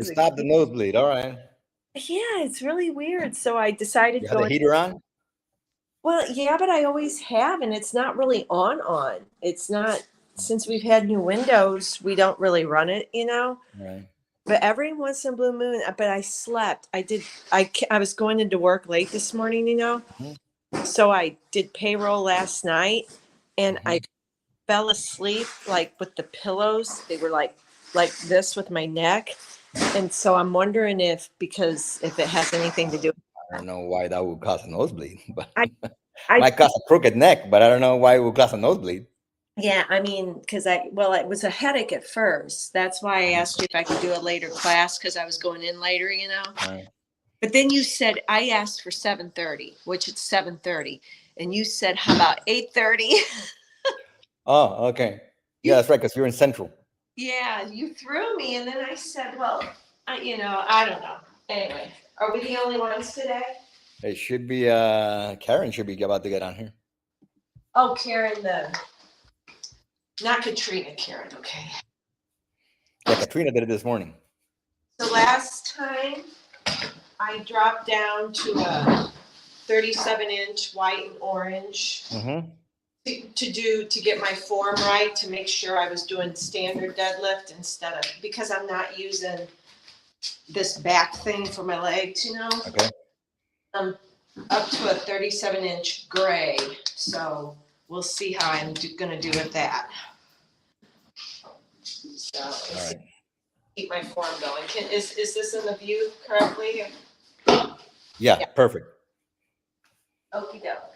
Stop the nosebleed. All right. Yeah, it's really weird. So I decided You have the going. heater on? Well, yeah, but I always have, and it's not really on. It's not since we've had new windows, we don't really run it, Right. But every once in a blue moon, but I slept. I was going into work late this morning. Hmm. So I did payroll last night, and Hmm. I fell asleep like with the pillows. They were like this with my neck, and so I'm wondering if it has anything to do. I don't know why that would cause a nosebleed, but I I might cause a crooked neck, but I don't know why it would cause a nosebleed. Yeah, I mean, it was a headache at first. That's why I asked you if I could do a later class because I was going in later. Right. But then you said I asked for 7:30, which it's 7:30, and you said how about 8:30? Oh, okay. Yeah, You that's right, because you're in Central. Yeah, you threw me, and then I said, well, I don't know. Anyway, are we the only ones today? It should be Karen should be about to get on here. Oh, Karen, not Katrina, Karen. Okay. Yeah, Katrina did it this morning. So last time I dropped down to a 37-inch white and orange Mm-hmm. to get my form right, to make sure I was doing standard deadlift instead of, because I'm not using this back thing for my legs. Okay. I'm up to a 37-inch gray, so we'll see how I'm gonna do with that. So All right. keep my form going. Is this in the view correctly? Yeah, perfect. Okie doke.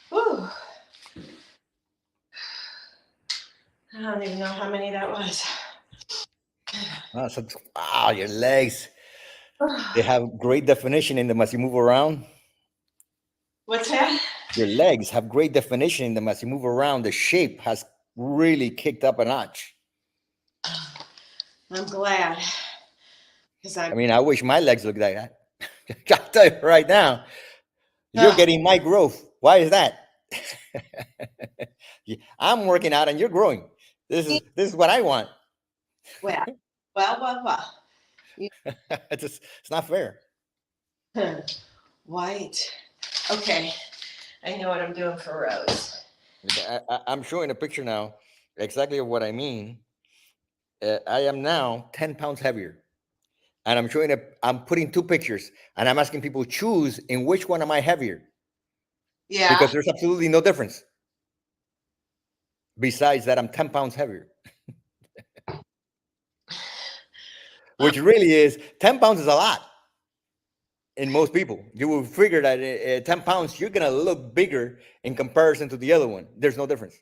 Whew. I don't even know how many that was. Wow, your legs. They have great definition in them as you move around. What's that? Your legs have great definition in them as you move around. The shape has really kicked up a notch. I'm glad. Because I mean, I wish my legs looked like that. I'll tell you right now, you're getting my growth. Why is that? I'm working out and you're growing. This is what I want. Well, well. You, It's not fair. white. Okay, I know what I'm doing for Rose. I'm showing a picture now, exactly of what I mean. I am now 10 pounds heavier. And I'm putting two pictures and I'm asking people choose in which one am I heavier? Because Yeah. there's absolutely no difference. Besides that, I'm 10 pounds heavier, Well, which really is 10 pounds is a lot in most people. You will figure that 10 pounds, you're going to look bigger in comparison to the other one. There's no difference.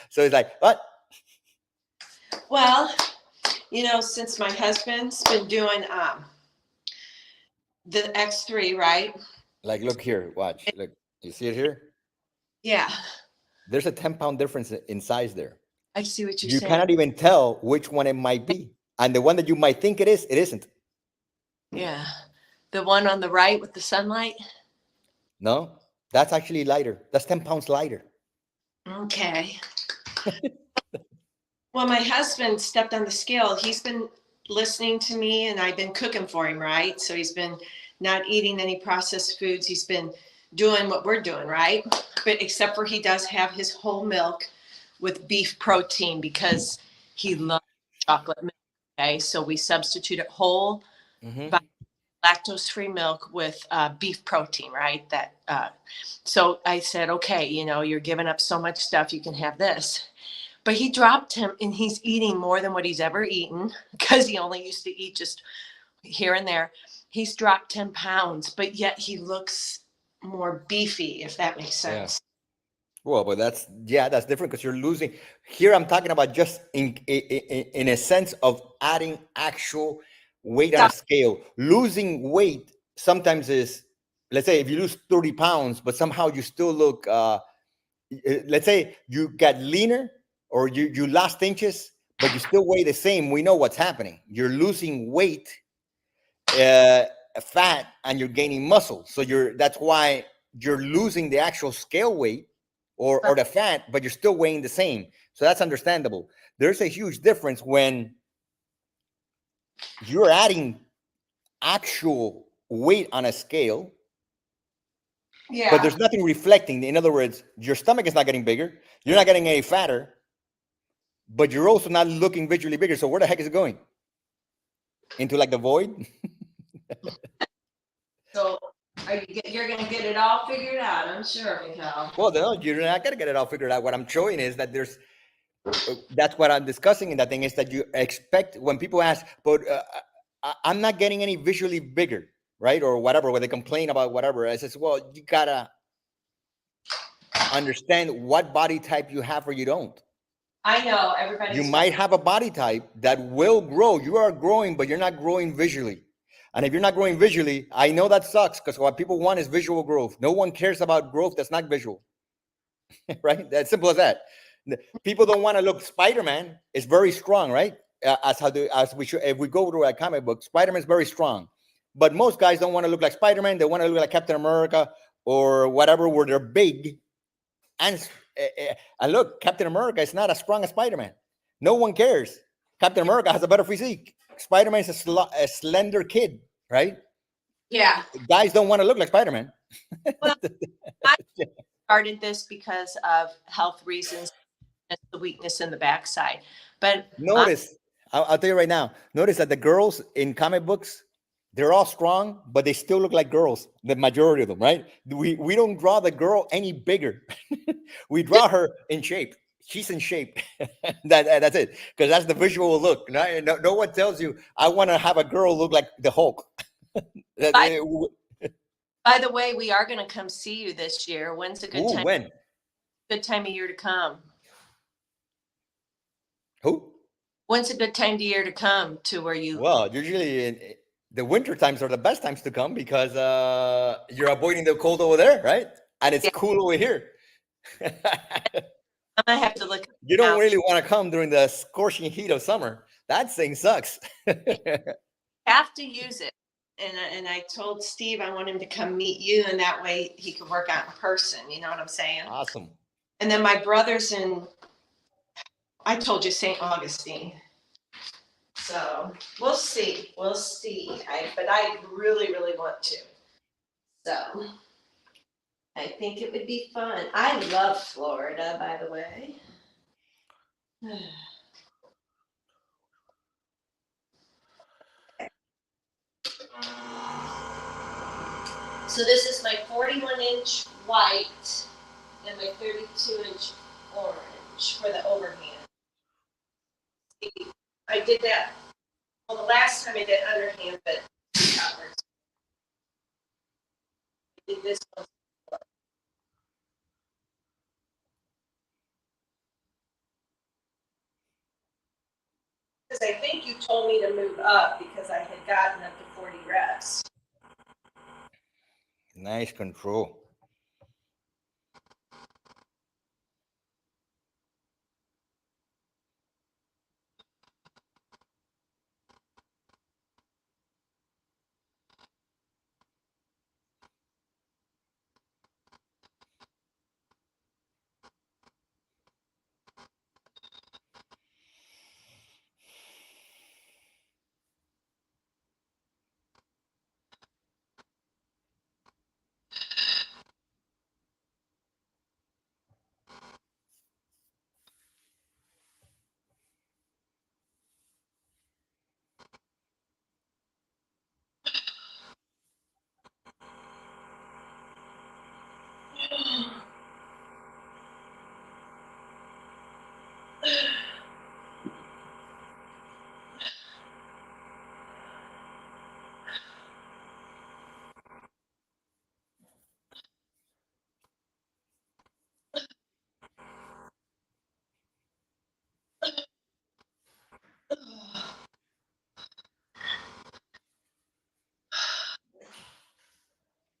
So it's like, what? well, since my husband's been doing the X3, right? Like, look here, watch. Look, you see it here? Yeah, There's a 10-pound difference in size there. I see what you're You saying. cannot even tell which one it might be. And the one that you might think it is, it isn't. Yeah, the one on the right with the sunlight. No, that's actually lighter. That's 10 pounds lighter. Okay. Well, my husband stepped on the scale. He's been listening to me and I've been cooking for him, right? So he's been not eating any processed foods. He's been doing what we're doing, right? But except for he does have his whole milk with beef protein because he loves chocolate milk. Okay, so we substitute it whole Mm-hmm. by lactose-free milk with beef protein, right? So I said, okay, you're giving up so much stuff, you can have this. But he dropped him and he's eating more than what he's ever eaten because he only used to eat just here and there. He's dropped 10 pounds, but yet he looks more beefy, if that makes Yeah. sense. Well, but that's different because you're losing. Here, I'm talking about just in a sense of adding actual weight on a scale. Losing weight sometimes is, let's say, if you lose 30 pounds, but somehow you still look. Let's say you got leaner or you lost inches, but you still weigh the same. We know what's happening. You're losing weight, fat, and you're gaining muscle. So that's why you're losing the actual scale weight or the fat, but you're still weighing the same. So that's understandable. There's a huge difference when you're adding actual weight on a scale, but Yeah. there's nothing reflecting. In other words, your stomach is not getting bigger. You're not getting any fatter, but you're also not looking visually bigger. So where the heck is it going? Into like the void? So you're going to get it all figured out, I'm sure, Mikhail. Well, no, you're not going to get it all figured out. What I'm showing is that that's what I'm discussing in that thing is that you expect when people ask, but I'm not getting any visually bigger, right? Or whatever, where they complain about whatever. I says, well, you got to understand what body type you have or you don't. I know everybody's. You might have a body type that will grow. You are growing, but you're not growing visually. And if you're not growing visually, I know that sucks because what people want is visual growth. No one cares about growth that's not visual, right? That's simple as that. People don't want to look. Spider-Man is very strong, right? As we should, if we go to a comic book, Spider-Man is very strong, but most guys don't want to look like Spider-Man. They want to look like Captain America or whatever, where they're big. And look, Captain America is not as strong as Spider-Man. No one cares. Captain America has a better physique. Spider-Man is a slender kid, right? Yeah. Guys don't want to look like Spider-Man. Well, I started this because of health reasons, the weakness in the backside. But notice, I'll tell you right now, notice that the girls in comic books, they're all strong, but they still look like girls, the majority of them, right? We don't draw the girl any bigger. We draw her in shape. She's in shape. That's it, because that's the visual look. No one tells you, I want to have a girl look like the Hulk. By the way, we are going to come see you this year. When's a good time? When? Good time of year to come. Who? When's a good time of year to come to where you? Well, usually the winter times are the best times to come because you're avoiding the cold over there, right? And it's cool over here. I have to look. You don't really want to come during the scorching heat of summer. That thing sucks. Have to use it. And I told Steve I want him to come meet you, and that way he could work out in person. You know what I'm saying? Awesome. And then my brother's in I told you St. Augustine. So we'll see. We'll see. But I really, really want to. So I think it would be fun. I love Florida, by the way. So this is my 41-inch white and my 32-inch orange for the overhand. I did that, well, the last time I did underhand, but covers. I did this one. Because I think you told me to move up because I had gotten up to 40 reps. Nice control.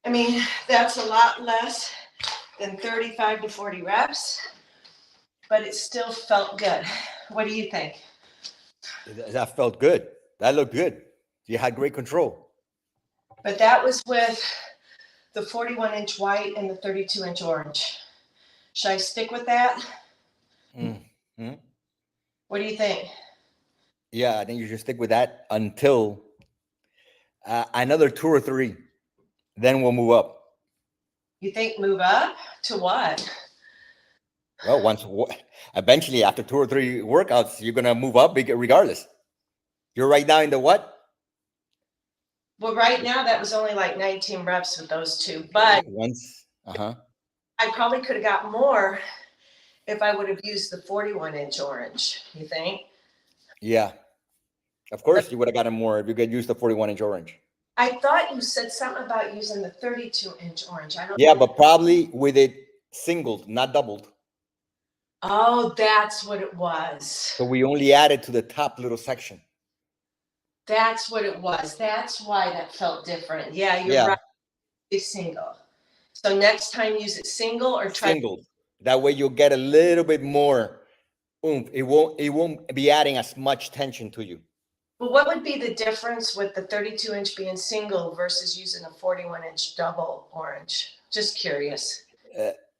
I mean, that's a lot less than 35 to 40 reps, but it still felt good. What do you think? That felt good. That looked good. You had great control. But that was with the 41-inch white and the 32-inch orange. Should I stick with that? Mm-hmm. What do you think? Yeah, I think you should stick with that until another 2 or 3. Then we'll move up. You think move up to what? Well, eventually after 2 or 3 workouts, you're gonna move up regardless. You're right now in the what? Well, right now that was only like 19 reps with those two, but once, I probably could have got more if I would have used the 41-inch orange. You think? Yeah, of course you would have gotten more if you could use the 41-inch orange. I thought you said something about using the 32-inch orange. I don't. Yeah, but probably with it singled, not doubled. Oh, that's what it was. So we only added to the top little section. That's what it was. That's why that felt different. Yeah, you're right. It's single. So next time use it single or try singled. That way you'll get a little bit more oomph. It won't be adding as much tension to you. Well, what would be the difference with the 32-inch being single versus using a 41-inch double orange? Just curious.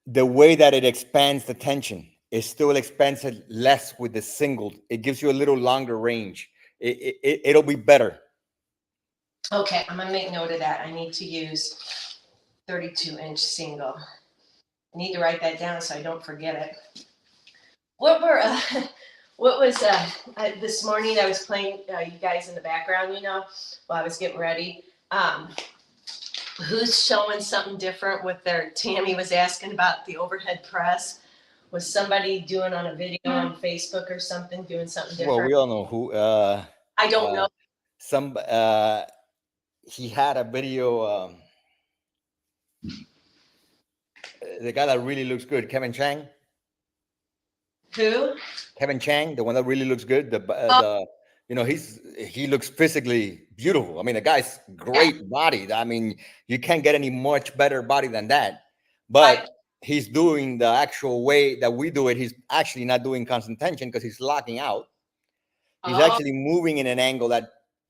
The way that it expands the tension, it still expands it less with the singled. It gives you a little longer range. It'll be better. Okay, I'm gonna make note of that. I need to use 32-inch single. I need to write that down so I don't forget it. What was this morning? I was playing you guys in the background, while I was getting ready. Who's showing something different with their? Tammy was asking about the overhead press. Was somebody doing on a video on Facebook or something, doing something different? Well, we all know who. I don't know. He had a video. The guy that really looks good, Kevin Chang. Who? Kevin Chang, the one that really looks good. He looks physically beautiful. I mean, the guy's great body. I mean, you can't get any much better body than that. But he's doing the actual way that we do it. He's actually not doing constant tension because he's locking out. He's actually moving in an angle that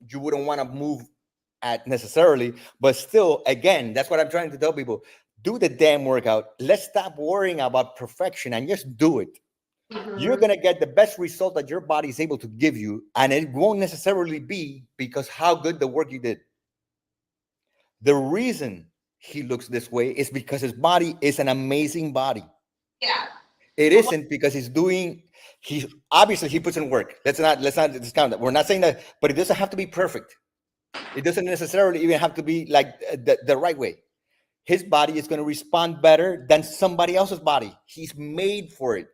you wouldn't want to move at necessarily. But still, again, that's what I'm trying to tell people. Do the damn workout. Let's stop worrying about perfection and just do it. You're Mhm. going to get the best result that your body is able to give you. And it won't necessarily be because how good the work you did. The reason he looks this way is because his body is an amazing body. Yeah. It Well, isn't because he's obviously he puts in work. Let's not discount that. We're not saying that, but it doesn't have to be perfect. It doesn't necessarily even have to be like the right way. His body is going to respond better than somebody else's body. He's made for it,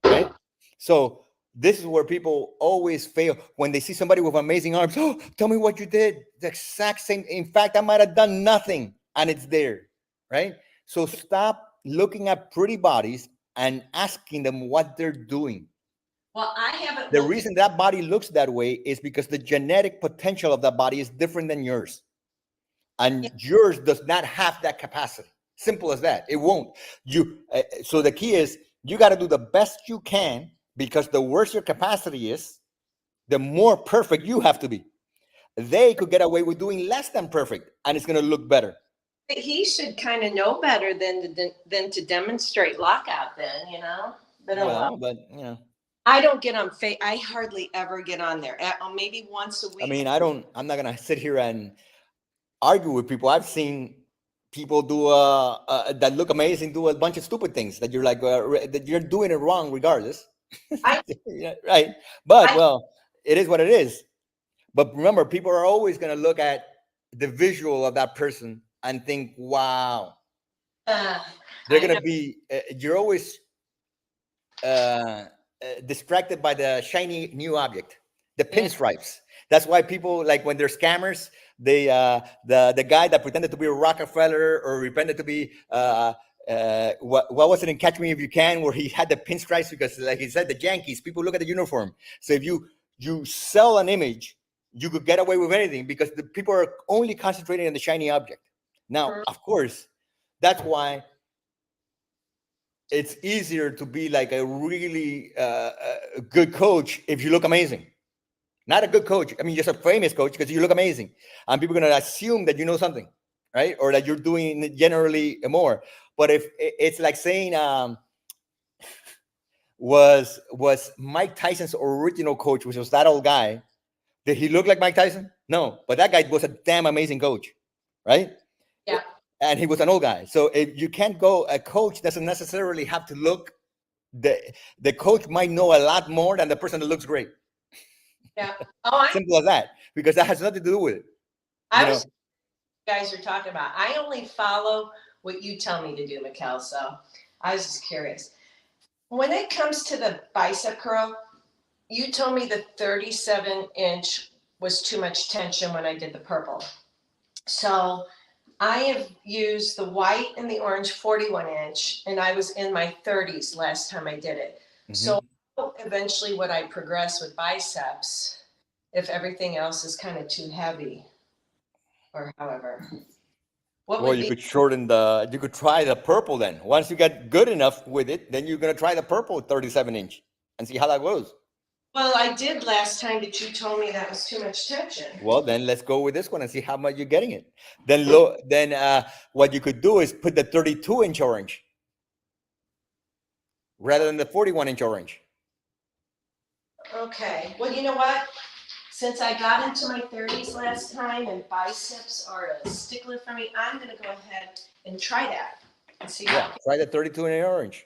right? So this is where people always fail when they see somebody with amazing arms. Oh, tell me what you did. The exact same. In fact, I might have done nothing, and it's there, right? So stop looking at pretty bodies and asking them what they're doing. well, I haven't The looked at. reason that body looks that way is because the genetic potential of that body is different than yours, and yours does not have that capacity. Simple as that. It won't. So the key is you got to do the best you can, because the worse your capacity is, the more perfect you have to be. They could get away with doing less than perfect, and it's going to look better. He should kind of know better than to demonstrate lockout. Then But oh well. Well, but I don't get on. I hardly ever get on there. Maybe once a I week. mean, I'm not going to sit here and argue with people. I've seen people do that look amazing, do a bunch of stupid things that you're like that you're doing it wrong regardless. I Yeah, right? But I well, it is what it is. But remember, people are always going to look at the visual of that person and think, "Wow." uh, They're I going know. to be. You're always distracted by the shiny new object, the Yeah. pinstripes. That's why people like when they're scammers. They the guy that pretended to be a Rockefeller or pretended to be what was it in Catch Me If You Can, where he had the pinstripes because, like he said, the Yankees. People look at the uniform. So if you sell an image, you could get away with anything because the people are only concentrating on the shiny object. Now, Mhm. of course, that's why it's easier to be like a really good coach if you look amazing. Not a good coach. I mean, just a famous coach because you look amazing, and people are gonna assume that you know something, right? Or that you're doing generally more. But if it's like saying, was Mike Tyson's original coach, which was that old guy, did he look like Mike Tyson? No, but that guy was a damn amazing coach, right? Yeah. And he was an old guy. So if you can't go, a coach doesn't necessarily have to look. The the coach might know a lot more than the person that looks great. Yeah. Oh, Simple as that, because that has nothing to do with it. You I know, was. You guys are talking about. I only follow what you tell me to do, Mikkel. So I was just curious. When it comes to the bicep curl, you told me the 37-inch was too much tension when I did the purple. So I have used the white and the orange 41-inch, and I was in my 30s last time I did it. So mhm. eventually, would I progress with biceps if everything else is kind of too heavy, or however? What Well, would you be? could shorten the. You could try the purple then. Once you get good enough with it, then you're gonna try the purple 37-inch and see how that goes. Well, I did last time, but you told me that was too much tension. Well, then let's go with this one and see how much you're getting it. Then what you could do is put the 32-inch orange rather than the 41-inch orange. Okay. Well, you know what? Since I got into my 30s last time and biceps are a stickler for me, I'm going to go ahead and try that and see Yeah, how. try the 32-inch orange.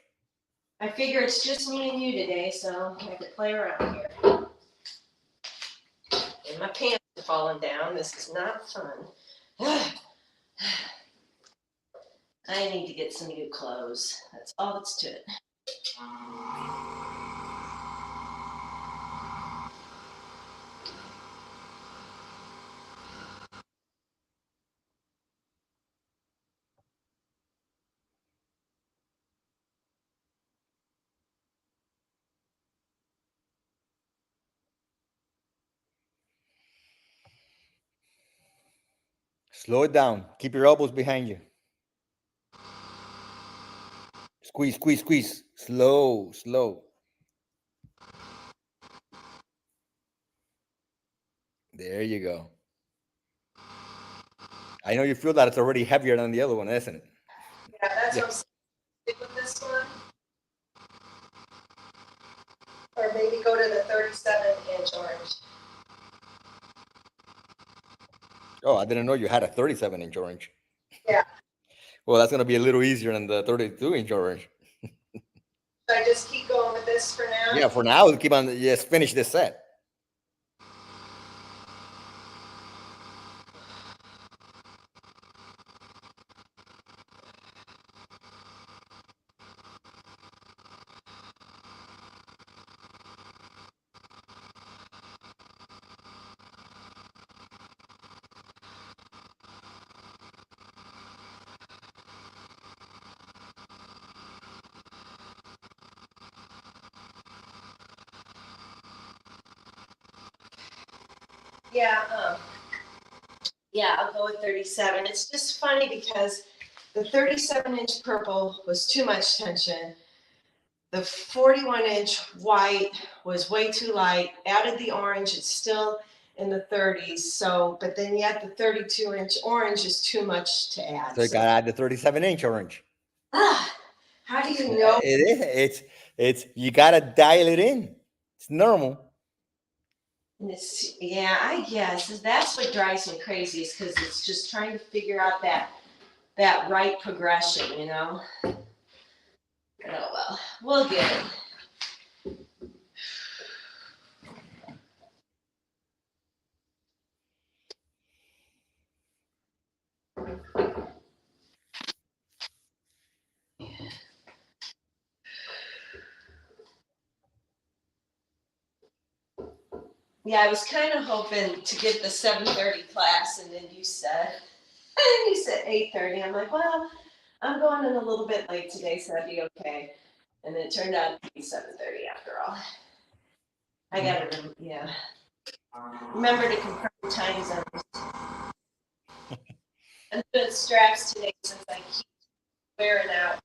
I figure it's just me and you today, so I can play around here. And my pants are falling down. This is not fun. I need to get some new clothes. That's all that's to it. Slow it down. Keep your elbows behind you. Squeeze, squeeze, squeeze. Slow, slow. There you go. I know you feel that it's already heavier than the other one, isn't it? Yeah, that's Yeah. what I'm saying. Stick with this one. we go to the 37-inch orange. Oh, I didn't know you had a 37-inch orange. Yeah. Well, that's gonna be a little easier than the 32-inch orange. Should I just keep going with this for now? Yeah, for now, keep on. Just finish this set. Yeah, I'll go with 37. It's just funny because the 37-inch purple was too much tension. The 41-inch white was way too light. Added the orange, it's still in the 30s. So, but then yet the 32-inch orange is too much to add. So you gotta add the 37-inch orange. How do you know? It is. It's you gotta dial it in. It's normal. Yeah, I guess that's what drives me crazy is because it's just trying to figure out that right progression, you know. Oh well, we'll get it. Yeah, I was kind of hoping to get the 7:30 class, and then you said 8:30. I'm like, well, I'm going in a little bit late today, so that'd be okay. And it turned out to be 7:30 after all. I gotta, yeah. Remember to confirm time zones. I'm doing straps today since I keep wearing out.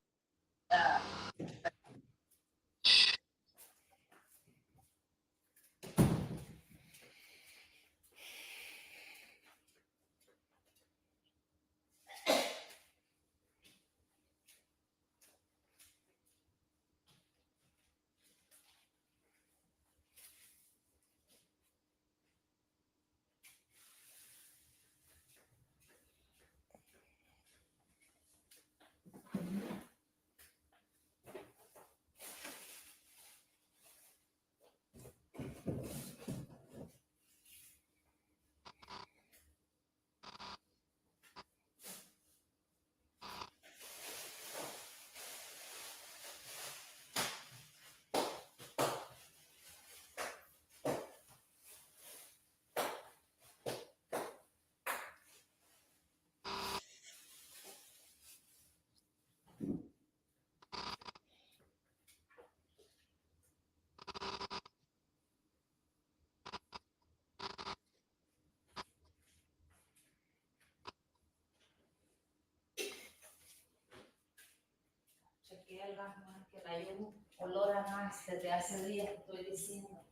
Que la hay un olor a más desde hace días, estoy diciendo.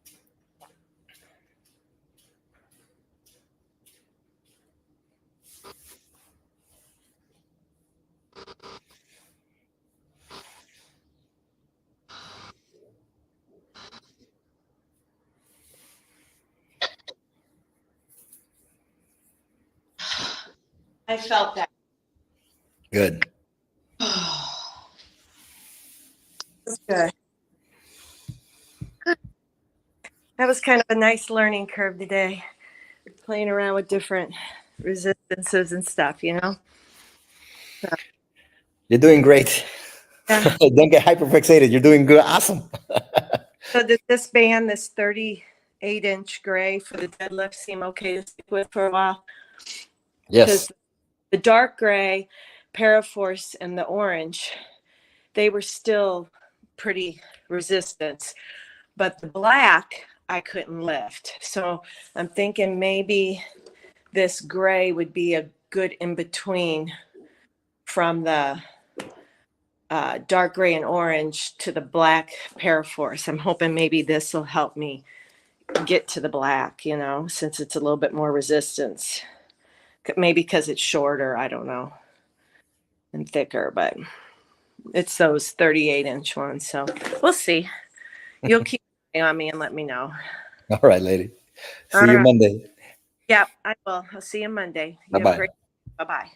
I felt that. Good. That's good. That was kind of a nice learning curve today. Playing around with different resistances and stuff, you know? You're doing great. Yeah. Don't get hyperfixated. You're doing good. Awesome. So did this band, this 38-inch gray for the deadlift seem okay to stick with for a while? Yes. The dark gray, Paraforce, and the orange, they were still pretty resistant. But the black, I couldn't lift. So I'm thinking maybe this gray would be a good in-between from the dark gray and orange to the black Paraforce. I'm hoping maybe this will help me get to the black, you know, since it's a little bit more resistance. Maybe because it's shorter, I don't know, and thicker, but it's those 38-inch ones. So we'll see. You'll keep on me and let me know. All right, lady. See All you right. Monday. Yep, I will. I'll see you Monday. You have a Bye-bye. great. Bye bye.